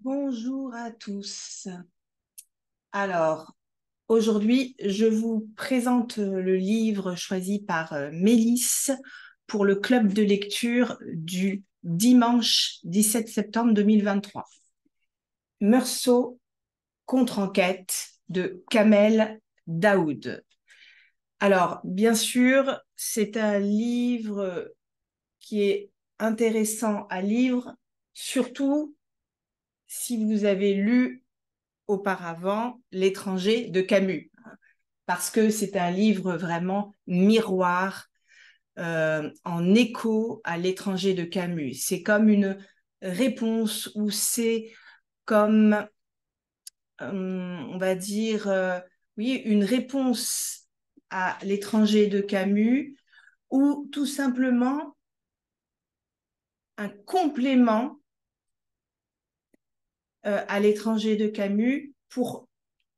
Bonjour à tous. Alors, aujourd'hui, je vous présente le livre choisi par Mélisse pour le club de lecture du dimanche 17 septembre 2023. Meursault, contre-enquête de Kamel Daoud. Alors, bien sûr, c'est un livre qui est intéressant à lire, surtout si vous avez lu auparavant L'étranger de Camus, parce que c'est un livre vraiment miroir, en écho à L'étranger de Camus. C'est comme une réponse ou c'est comme, on va dire, oui, une réponse à L'étranger de Camus ou tout simplement un complément à L'étranger de Camus pour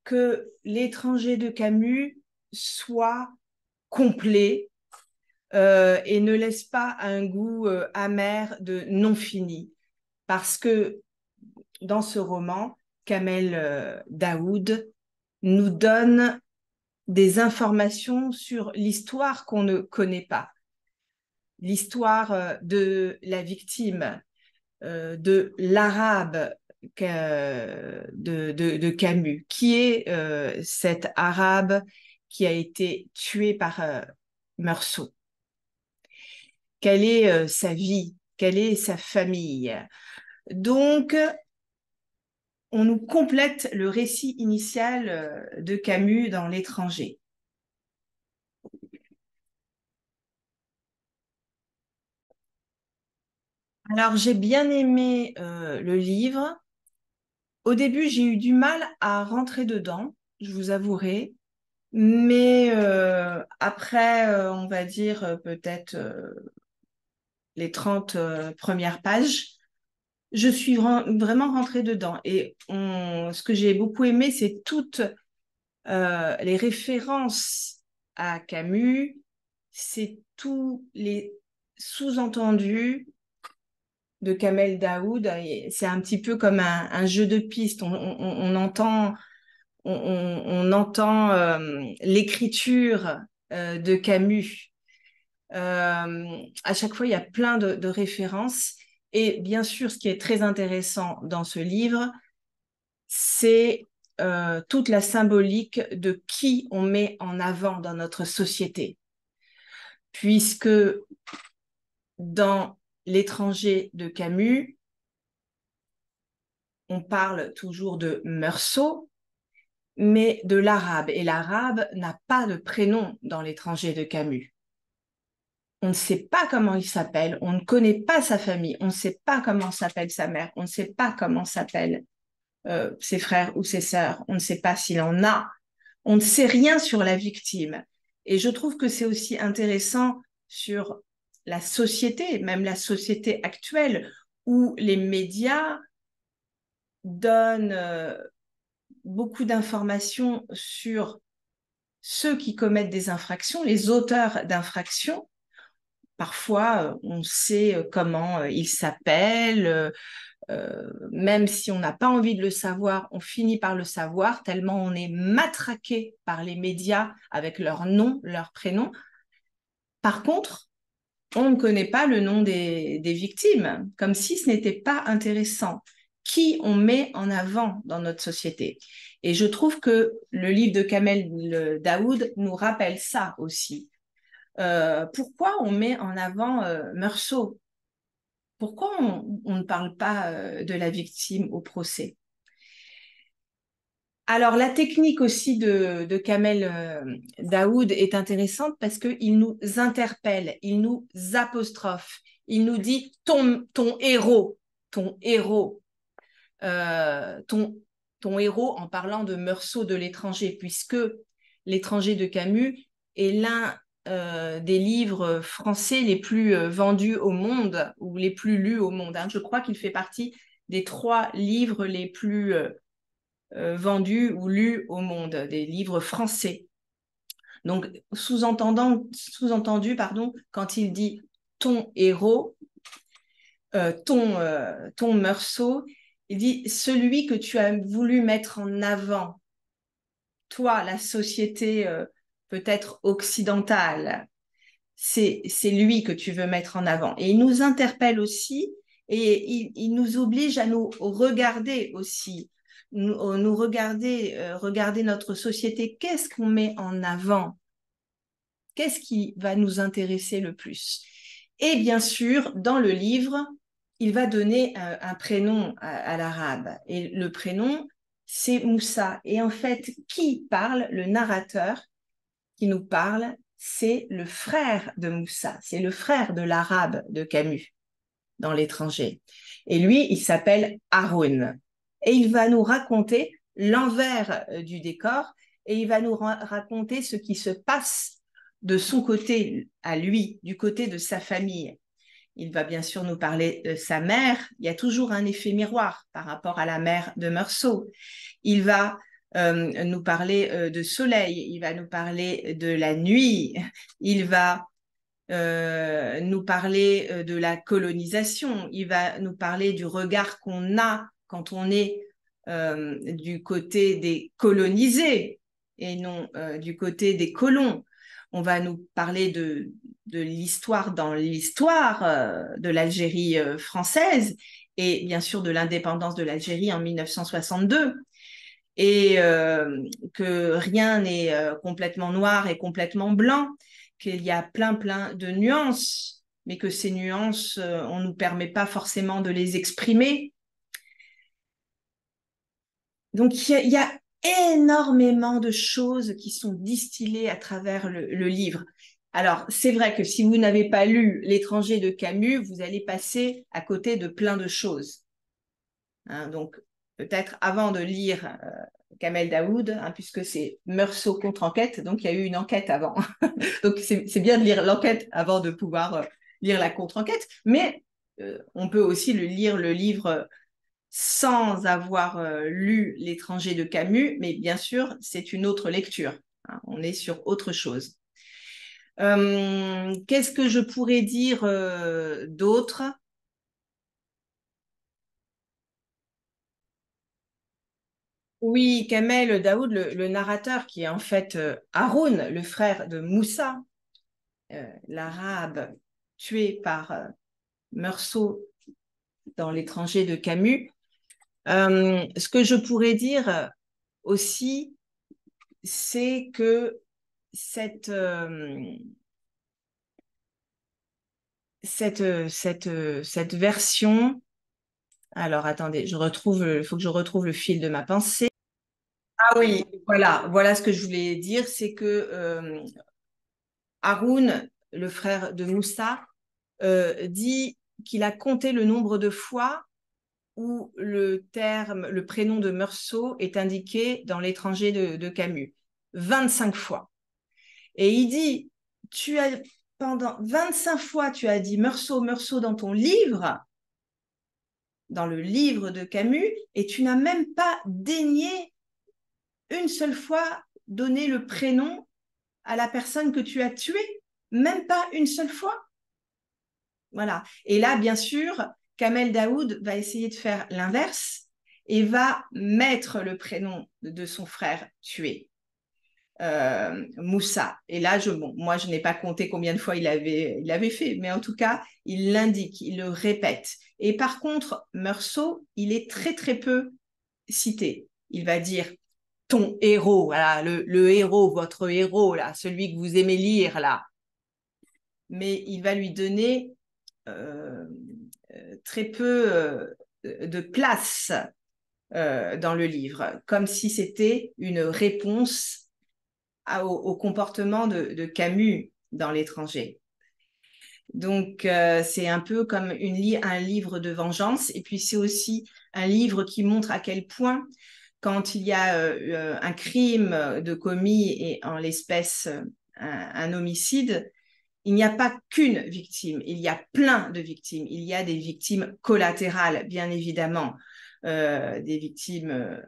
que L'étranger de Camus soit complet et ne laisse pas un goût amer de non fini. Parce que dans ce roman, Kamel Daoud nous donne des informations sur l'histoire qu'on ne connaît pas, l'histoire de la victime, de l'arabe de Camus, qui est cet arabe qui a été tué par Meursault. Quelle est sa vie? Quelle est sa famille? Donc, on nous complète le récit initial de Camus dans L'étranger. Alors, j'ai bien aimé le livre. Au début, j'ai eu du mal à rentrer dedans, je vous avouerai. Mais après, on va dire peut-être les 30 premières pages, je suis vraiment rentrée dedans. Et ce que j'ai beaucoup aimé, c'est toutes les références à Camus, c'est tous les sous-entendus de Kamel Daoud. C'est un petit peu comme un jeu de pistes. On entend, on entend l'écriture de Camus. À chaque fois, il y a plein de références. Et bien sûr, ce qui est très intéressant dans ce livre, c'est toute la symbolique de qui on met en avant dans notre société. Puisque dans L'étranger de Camus, on parle toujours de Meursault, mais de l'arabe. Et l'arabe n'a pas de prénom dans L'étranger de Camus. On ne sait pas comment il s'appelle, on ne connaît pas sa famille, on ne sait pas comment s'appelle sa mère, on ne sait pas comment s'appellent ses frères ou ses sœurs, on ne sait pas s'il en a, on ne sait rien sur la victime. Et je trouve que c'est aussi intéressant sur la société, même la société actuelle, où les médias donnent beaucoup d'informations sur ceux qui commettent des infractions, les auteurs d'infractions. Parfois, on sait comment ils s'appellent, même si on n'a pas envie de le savoir, on finit par le savoir, tellement on est matraqué par les médias avec leur nom, leur prénom. Par contre, on ne connaît pas le nom des victimes, comme si ce n'était pas intéressant. Qui on met en avant dans notre société? Et je trouve que le livre de Kamel Daoud nous rappelle ça aussi. Pourquoi on met en avant Meursault? Pourquoi on ne parle pas de la victime au procès? Alors, la technique aussi de Kamel Daoud est intéressante parce qu'il nous interpelle, il nous apostrophe, il nous dit ton héros, ton héros, euh, ton, ton héros en parlant de Meursault de l'étranger, puisque L'étranger de Camus est l'un des livres français les plus vendus au monde ou les plus lus au monde, hein. Je crois qu'il fait partie des 3 livres les plus vendus ou lus au monde, des livres français. Donc, sous-entendu, pardon, quand il dit ton héros, ton Meursault, Il dit, celui que tu as voulu mettre en avant, toi, la société peut-être occidentale, c'est lui que tu veux mettre en avant. Et il nous interpelle aussi et il nous oblige à nous regarder aussi, nous regarder, regarder notre société. Qu'est-ce qu'on met en avant? Qu'est-ce qui va nous intéresser le plus? Et bien sûr, dans le livre, il va donner un prénom à l'arabe. Et le prénom, c'est Moussa. Et en fait, qui parle? Le narrateur qui nous parle, c'est le frère de Moussa. C'est le frère de l'arabe de Camus dans L'étranger. Et lui, il s'appelle Haroun. Et il va nous raconter l'envers du décor et il va nous raconter ce qui se passe de son côté à lui, du côté de sa famille. Il va bien sûr nous parler de sa mère. Il y a toujours un effet miroir par rapport à la mère de Meursault. Il va nous parler de soleil, il va nous parler de la nuit, il va nous parler de la colonisation, il va nous parler du regard qu'on a quand on est du côté des colonisés et non du côté des colons. On va nous parler de l'histoire dans l'histoire de l'Algérie française et bien sûr de l'indépendance de l'Algérie en 1962 et que rien n'est complètement noir et complètement blanc, qu'il y a plein de nuances, mais que ces nuances, on ne nous permet pas forcément de les exprimer. Donc il y a énormément de choses qui sont distillées à travers le livre. Alors, c'est vrai que si vous n'avez pas lu L'étranger de Camus, vous allez passer à côté de plein de choses. Hein, donc, peut-être avant de lire Kamel Daoud, hein, puisque c'est Meursault contre-enquête, donc il y a eu une enquête avant. Donc, c'est bien de lire l'enquête avant de pouvoir lire la contre-enquête, mais on peut aussi lire le livre sans avoir lu L'étranger de Camus, mais bien sûr, c'est une autre lecture. Hein, on est sur autre chose. Qu'est-ce que je pourrais dire d'autre? Oui, Kamel Daoud, le narrateur, qui est en fait Haroun, le frère de Moussa, l'arabe tué par Meursault dans L'étranger de Camus. Ce que je pourrais dire aussi, c'est que cette version. Alors, attendez, il faut que je retrouve le fil de ma pensée. Ah oui, voilà ce que je voulais dire, c'est que Haroun, le frère de Moussa, dit qu'il a compté le nombre de fois où le prénom de Meursault est indiqué dans L'étranger de Camus. 25 fois. Et il dit, pendant 25 fois, tu as dit Meursault dans ton livre, dans le livre de Camus, et tu n'as même pas daigné une seule fois donner le prénom à la personne que tu as tuée, même pas une seule fois. Voilà. Et là, bien sûr, Kamel Daoud va essayer de faire l'inverse et va mettre le prénom de son frère tué, Moussa. Et là, moi, je n'ai pas compté combien de fois il avait fait, mais en tout cas, il l'indique, il le répète. Et par contre, Meursault, il est très peu cité. Il va dire ton héros, voilà, le héros, votre héros, là, celui que vous aimez lire, là. Mais il va lui donner euh, très peu de place dans le livre, comme si c'était une réponse au comportement de Camus dans L'étranger. Donc, c'est un peu comme un livre de vengeance, et puis c'est aussi un livre qui montre à quel point, quand il y a un crime de commis et en l'espèce un homicide, il n'y a pas qu'une victime, il y a plein de victimes. Il y a des victimes collatérales, bien évidemment, des victimes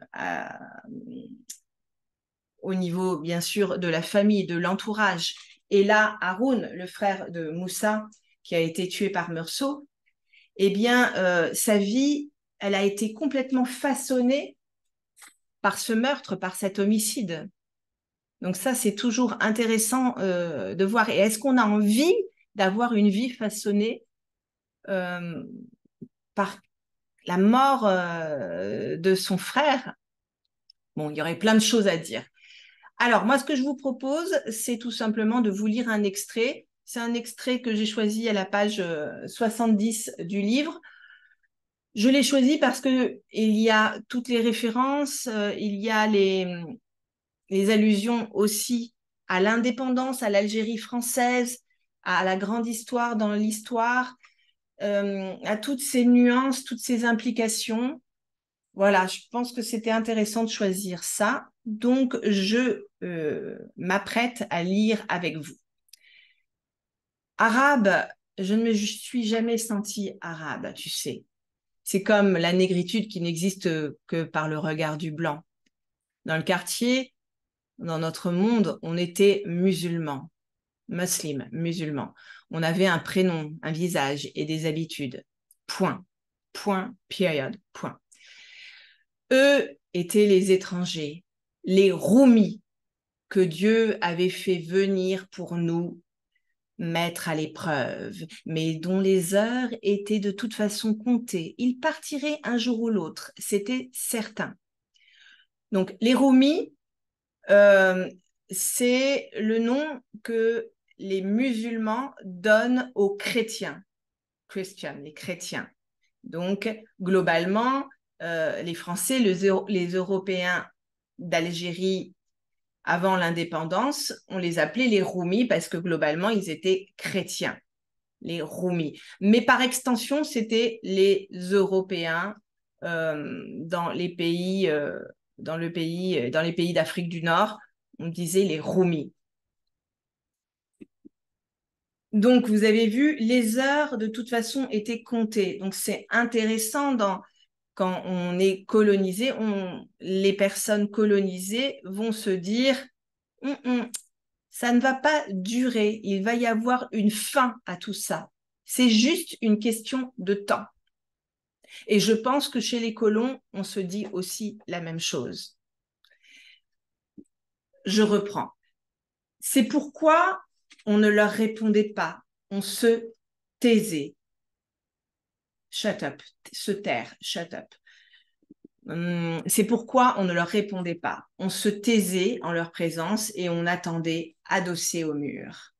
au niveau, bien sûr, de la famille, de l'entourage. Et là, Haroun, le frère de Moussa, qui a été tué par Meursault, eh bien, sa vie, elle a été complètement façonnée par ce meurtre, par cet homicide. Donc ça, c'est toujours intéressant de voir. Et est-ce qu'on a envie d'avoir une vie façonnée par la mort de son frère? Bon, il y aurait plein de choses à dire. Alors, moi, ce que je vous propose, c'est tout simplement de vous lire un extrait. C'est un extrait que j'ai choisi à la page 70 du livre. Je l'ai choisi parce que il y a toutes les références, il y a les allusions aussi à l'indépendance, à l'Algérie française, à la grande histoire dans l'histoire, à toutes ces nuances, toutes ces implications. Voilà, je pense que c'était intéressant de choisir ça. Donc, je m'apprête à lire avec vous. Arabe, je ne me suis jamais sentie arabe, tu sais. C'est comme la négritude qui n'existe que par le regard du blanc. Dans le quartier, dans notre monde, on était musulmans, musulmans. On avait un prénom, un visage et des habitudes. Point. Point, period, point. Eux étaient les étrangers, les roumis que Dieu avait fait venir pour nous mettre à l'épreuve, mais dont les heures étaient de toute façon comptées. Ils partiraient un jour ou l'autre, c'était certain. Donc, les roumis, c'est le nom que les musulmans donnent aux chrétiens, les chrétiens. Donc, globalement, les Français, les Européens d'Algérie avant l'indépendance, on les appelait les Roumis parce que globalement, ils étaient chrétiens, les Roumis. Mais par extension, c'était les Européens dans les pays, dans les pays d'Afrique du Nord, on disait les Roumis. Donc, vous avez vu, les heures, de toute façon, étaient comptées. Donc, c'est intéressant quand on est colonisé, les personnes colonisées vont se dire ça ne va pas durer, il va y avoir une fin à tout ça. C'est juste une question de temps. Et je pense que chez les colons, on se dit aussi la même chose. Je reprends. C'est pourquoi on ne leur répondait pas, on se taisait. Shut up, se taire, shut up. C'est pourquoi on ne leur répondait pas. On se taisait en leur présence et on attendait adossé au mur.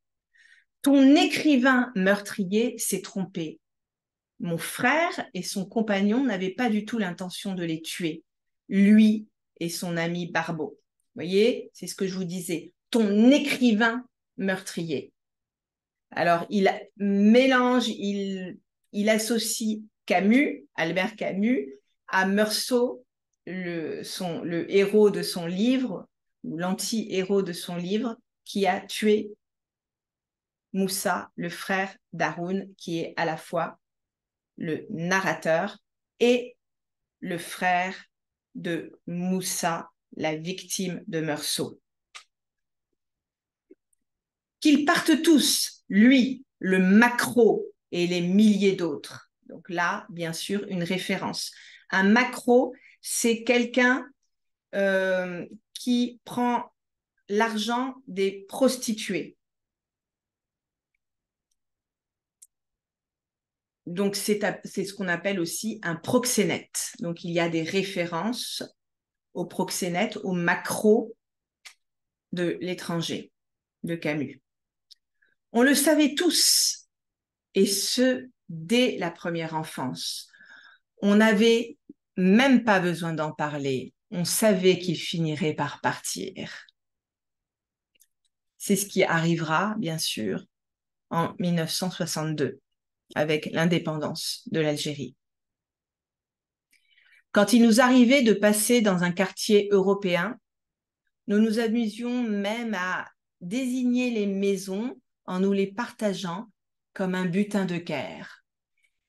Ton écrivain meurtrier s'est trompé. Mon frère et son compagnon n'avaient pas du tout l'intention de les tuer. Lui et son ami Barbeau. Vous voyez, c'est ce que je vous disais. Ton écrivain meurtrier. Alors, il mélange, il associe Camus, Albert Camus, à Meursault, le héros de son livre, ou l'anti-héros de son livre, qui a tué Moussa, le frère d'Haroun, qui est à la fois le narrateur et le frère de Moussa, la victime de Meursault. Qu'ils partent tous, lui, le maquereau et les milliers d'autres. Donc là, bien sûr, une référence. Un maquereau, c'est quelqu'un qui prend l'argent des prostituées. Donc, c'est ce qu'on appelle aussi un proxénète. Donc, il y a des références au proxénète, au maquereau de l'étranger, de Camus. On le savait tous, et ce, dès la première enfance. On n'avait même pas besoin d'en parler. On savait qu'il finirait par partir. C'est ce qui arrivera, bien sûr, en 1962, avec l'indépendance de l'Algérie. Quand il nous arrivait de passer dans un quartier européen, nous nous amusions même à désigner les maisons en nous les partageant comme un butin de guerre.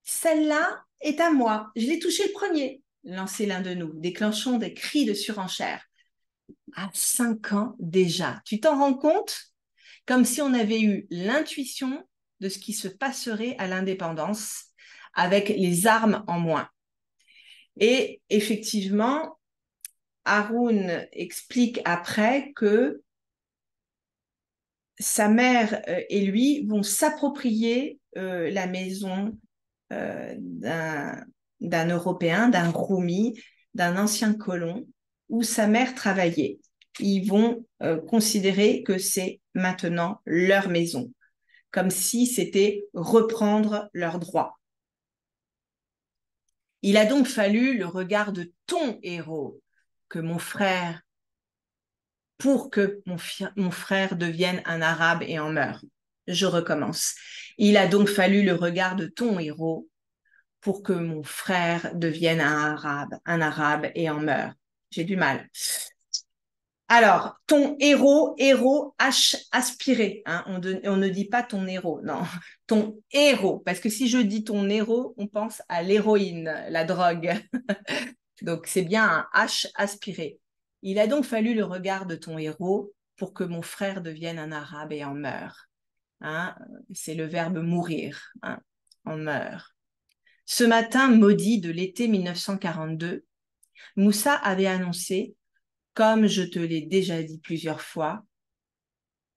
Celle-là est à moi, je l'ai touchée le premier, lançait l'un de nous, déclenchant des cris de surenchère. À 5 ans déjà, tu t'en rends compte? Comme si on avait eu l'intuition de ce qui se passerait à l'indépendance avec les armes en moins. Et effectivement, Haroun explique après que sa mère et lui vont s'approprier la maison d'un Européen, d'un Roumi, d'un ancien colon où sa mère travaillait. Ils vont considérer que c'est maintenant leur maison, comme si c'était reprendre leurs droits. Il a donc fallu le regard de ton héros que mon frère, pour que mon frère devienne un arabe et en meure. Je recommence. Il a donc fallu le regard de ton héros pour que mon frère devienne un arabe et en meure. J'ai du mal. Alors, ton héros, H aspiré, hein, on ne dit pas ton héros, non, ton héros, parce que si je dis ton héros, on pense à l'héroïne, la drogue. Donc, c'est bien un H aspiré. Il a donc fallu le regard de ton héros pour que mon frère devienne un arabe et en meure. Hein, c'est le verbe mourir, hein, en meurt. Ce matin maudit de l'été 1942, Moussa avait annoncé, comme je te l'ai déjà dit plusieurs fois,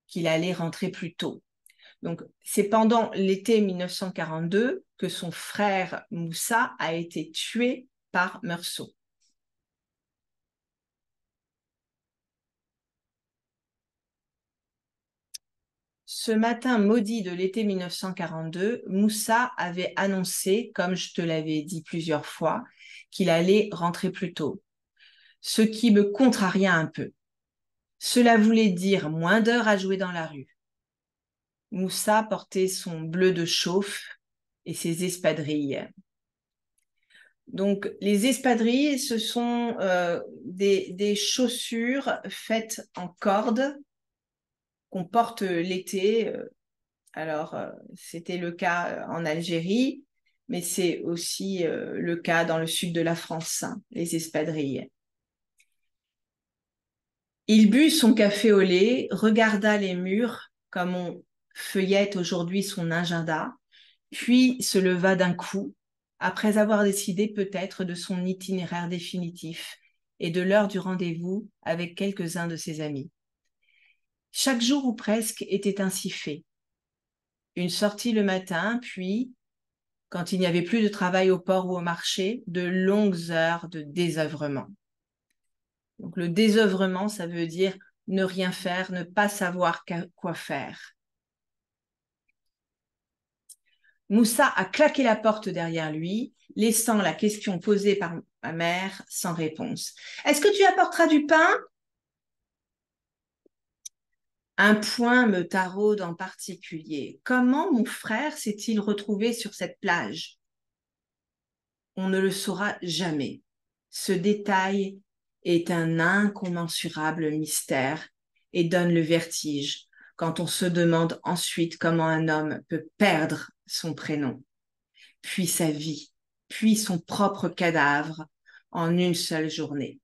qu'il allait rentrer plus tôt. Donc, c'est pendant l'été 1942 que son frère Moussa a été tué par Meursault. Ce matin maudit de l'été 1942, Moussa avait annoncé, comme je te l'avais dit plusieurs fois, qu'il allait rentrer plus tôt, ce qui me contraria un peu. Cela voulait dire moins d'heures à jouer dans la rue. Moussa portait son bleu de chauffe et ses espadrilles. Donc, les espadrilles, ce sont des chaussures faites en corde qu'on porte l'été. Alors, c'était le cas en Algérie, mais c'est aussi le cas dans le sud de la France, hein, les espadrilles. Il but son café au lait, regarda les murs comme on feuillette aujourd'hui son agenda, puis se leva d'un coup, après avoir décidé peut-être de son itinéraire définitif et de l'heure du rendez-vous avec quelques-uns de ses amis. Chaque jour ou presque était ainsi fait. Une sortie le matin, puis, quand il n'y avait plus de travail au port ou au marché, de longues heures de désœuvrement. Donc le désœuvrement, ça veut dire ne rien faire, ne pas savoir quoi faire. Moussa a claqué la porte derrière lui, laissant la question posée par ma mère sans réponse. « Est-ce que tu apporteras du pain ?» Un point me taraude en particulier. Comment mon frère s'est-il retrouvé sur cette plage? On ne le saura jamais. Ce détail est un incommensurable mystère et donne le vertige quand on se demande ensuite comment un homme peut perdre son prénom, puis sa vie, puis son propre cadavre en une seule journée.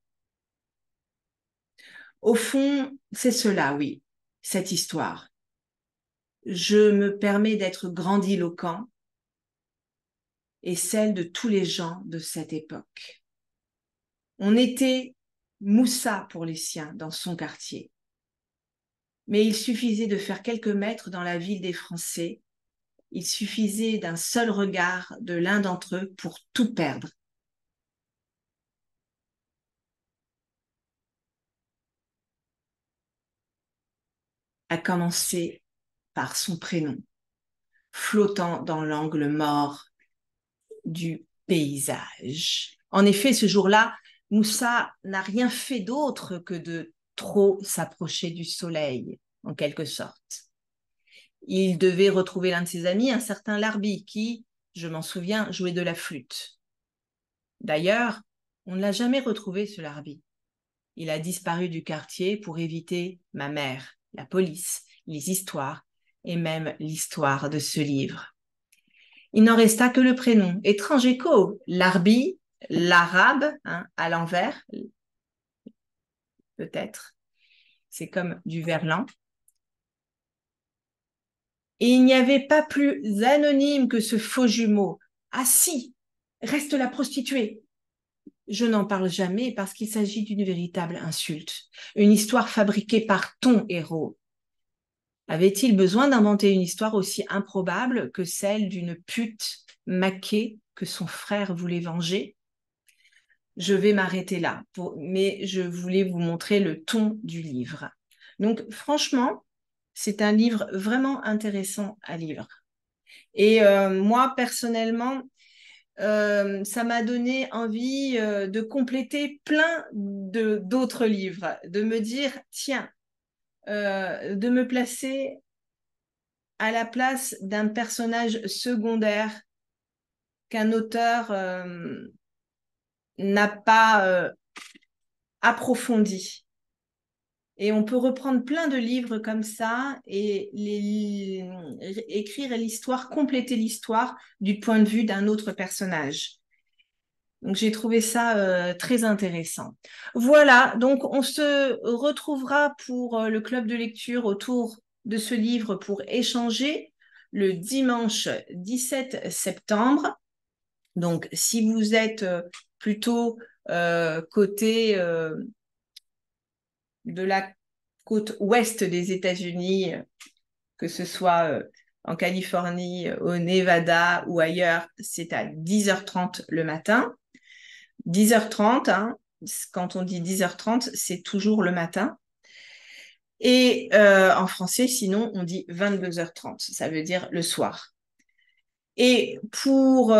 Au fond, c'est cela, oui, cette histoire. Je me permets d'être grandiloquent et celle de tous les gens de cette époque. On était Moussa pour les siens dans son quartier. Mais il suffisait de faire quelques mètres dans la ville des Français. Il suffisait d'un seul regard de l'un d'entre eux pour tout perdre. À commencer par son prénom, flottant dans l'angle mort du paysage. En effet, ce jour-là, Moussa n'a rien fait d'autre que de trop s'approcher du soleil, en quelque sorte. Il devait retrouver l'un de ses amis, un certain Larbi, qui, je m'en souviens, jouait de la flûte. D'ailleurs, on ne l'a jamais retrouvé, ce Larbi. Il a disparu du quartier pour éviter ma mère, la police, les histoires et même l'histoire de ce livre. Il n'en resta que le prénom. Étrange écho, Larbi, l'arabe, hein, à l'envers, peut-être. C'est comme du verlan. Et il n'y avait pas plus anonyme que ce faux jumeau. Ah si, reste la prostituée. Je n'en parle jamais parce qu'il s'agit d'une véritable insulte, une histoire fabriquée par ton héros. Avait-il besoin d'inventer une histoire aussi improbable que celle d'une pute maquée que son frère voulait venger? Je vais m'arrêter là, mais je voulais vous montrer le ton du livre. Donc, franchement, c'est un livre vraiment intéressant à lire. Et moi, personnellement, ça m'a donné envie de compléter plein d'autres livres, de me dire, tiens, de me placer à la place d'un personnage secondaire qu'un auteur n'a pas approfondi. Et on peut reprendre plein de livres comme ça et écrire l'histoire, compléter l'histoire du point de vue d'un autre personnage. Donc j'ai trouvé ça très intéressant. Voilà, donc on se retrouvera pour le club de lecture autour de ce livre pour échanger le dimanche 17 septembre. Donc si vous êtes plutôt côté de la côte ouest des États-Unis, que ce soit en Californie, au Nevada ou ailleurs, c'est à 10h30 le matin. 10h30, hein, quand on dit 10h30, c'est toujours le matin. Et en français, sinon, on dit 22h30, ça veut dire le soir. Et pour,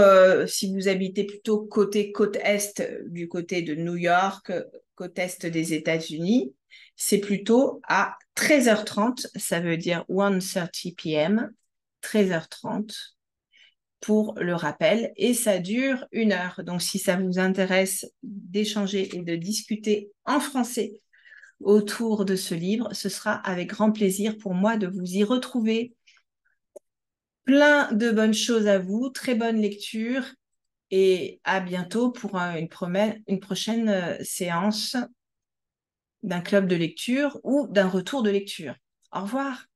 si vous habitez plutôt côte est, du côté de New York, côte est des États-Unis, c'est plutôt à 13h30, ça veut dire 1:30 p.m., 13h30 pour le rappel, et ça dure 1 heure. Donc, si ça vous intéresse d'échanger et de discuter en français autour de ce livre, ce sera avec grand plaisir pour moi de vous y retrouver. Plein de bonnes choses à vous, très bonne lecture et à bientôt pour une prochaine séance d'un club de lecture ou d'un retour de lecture. Au revoir.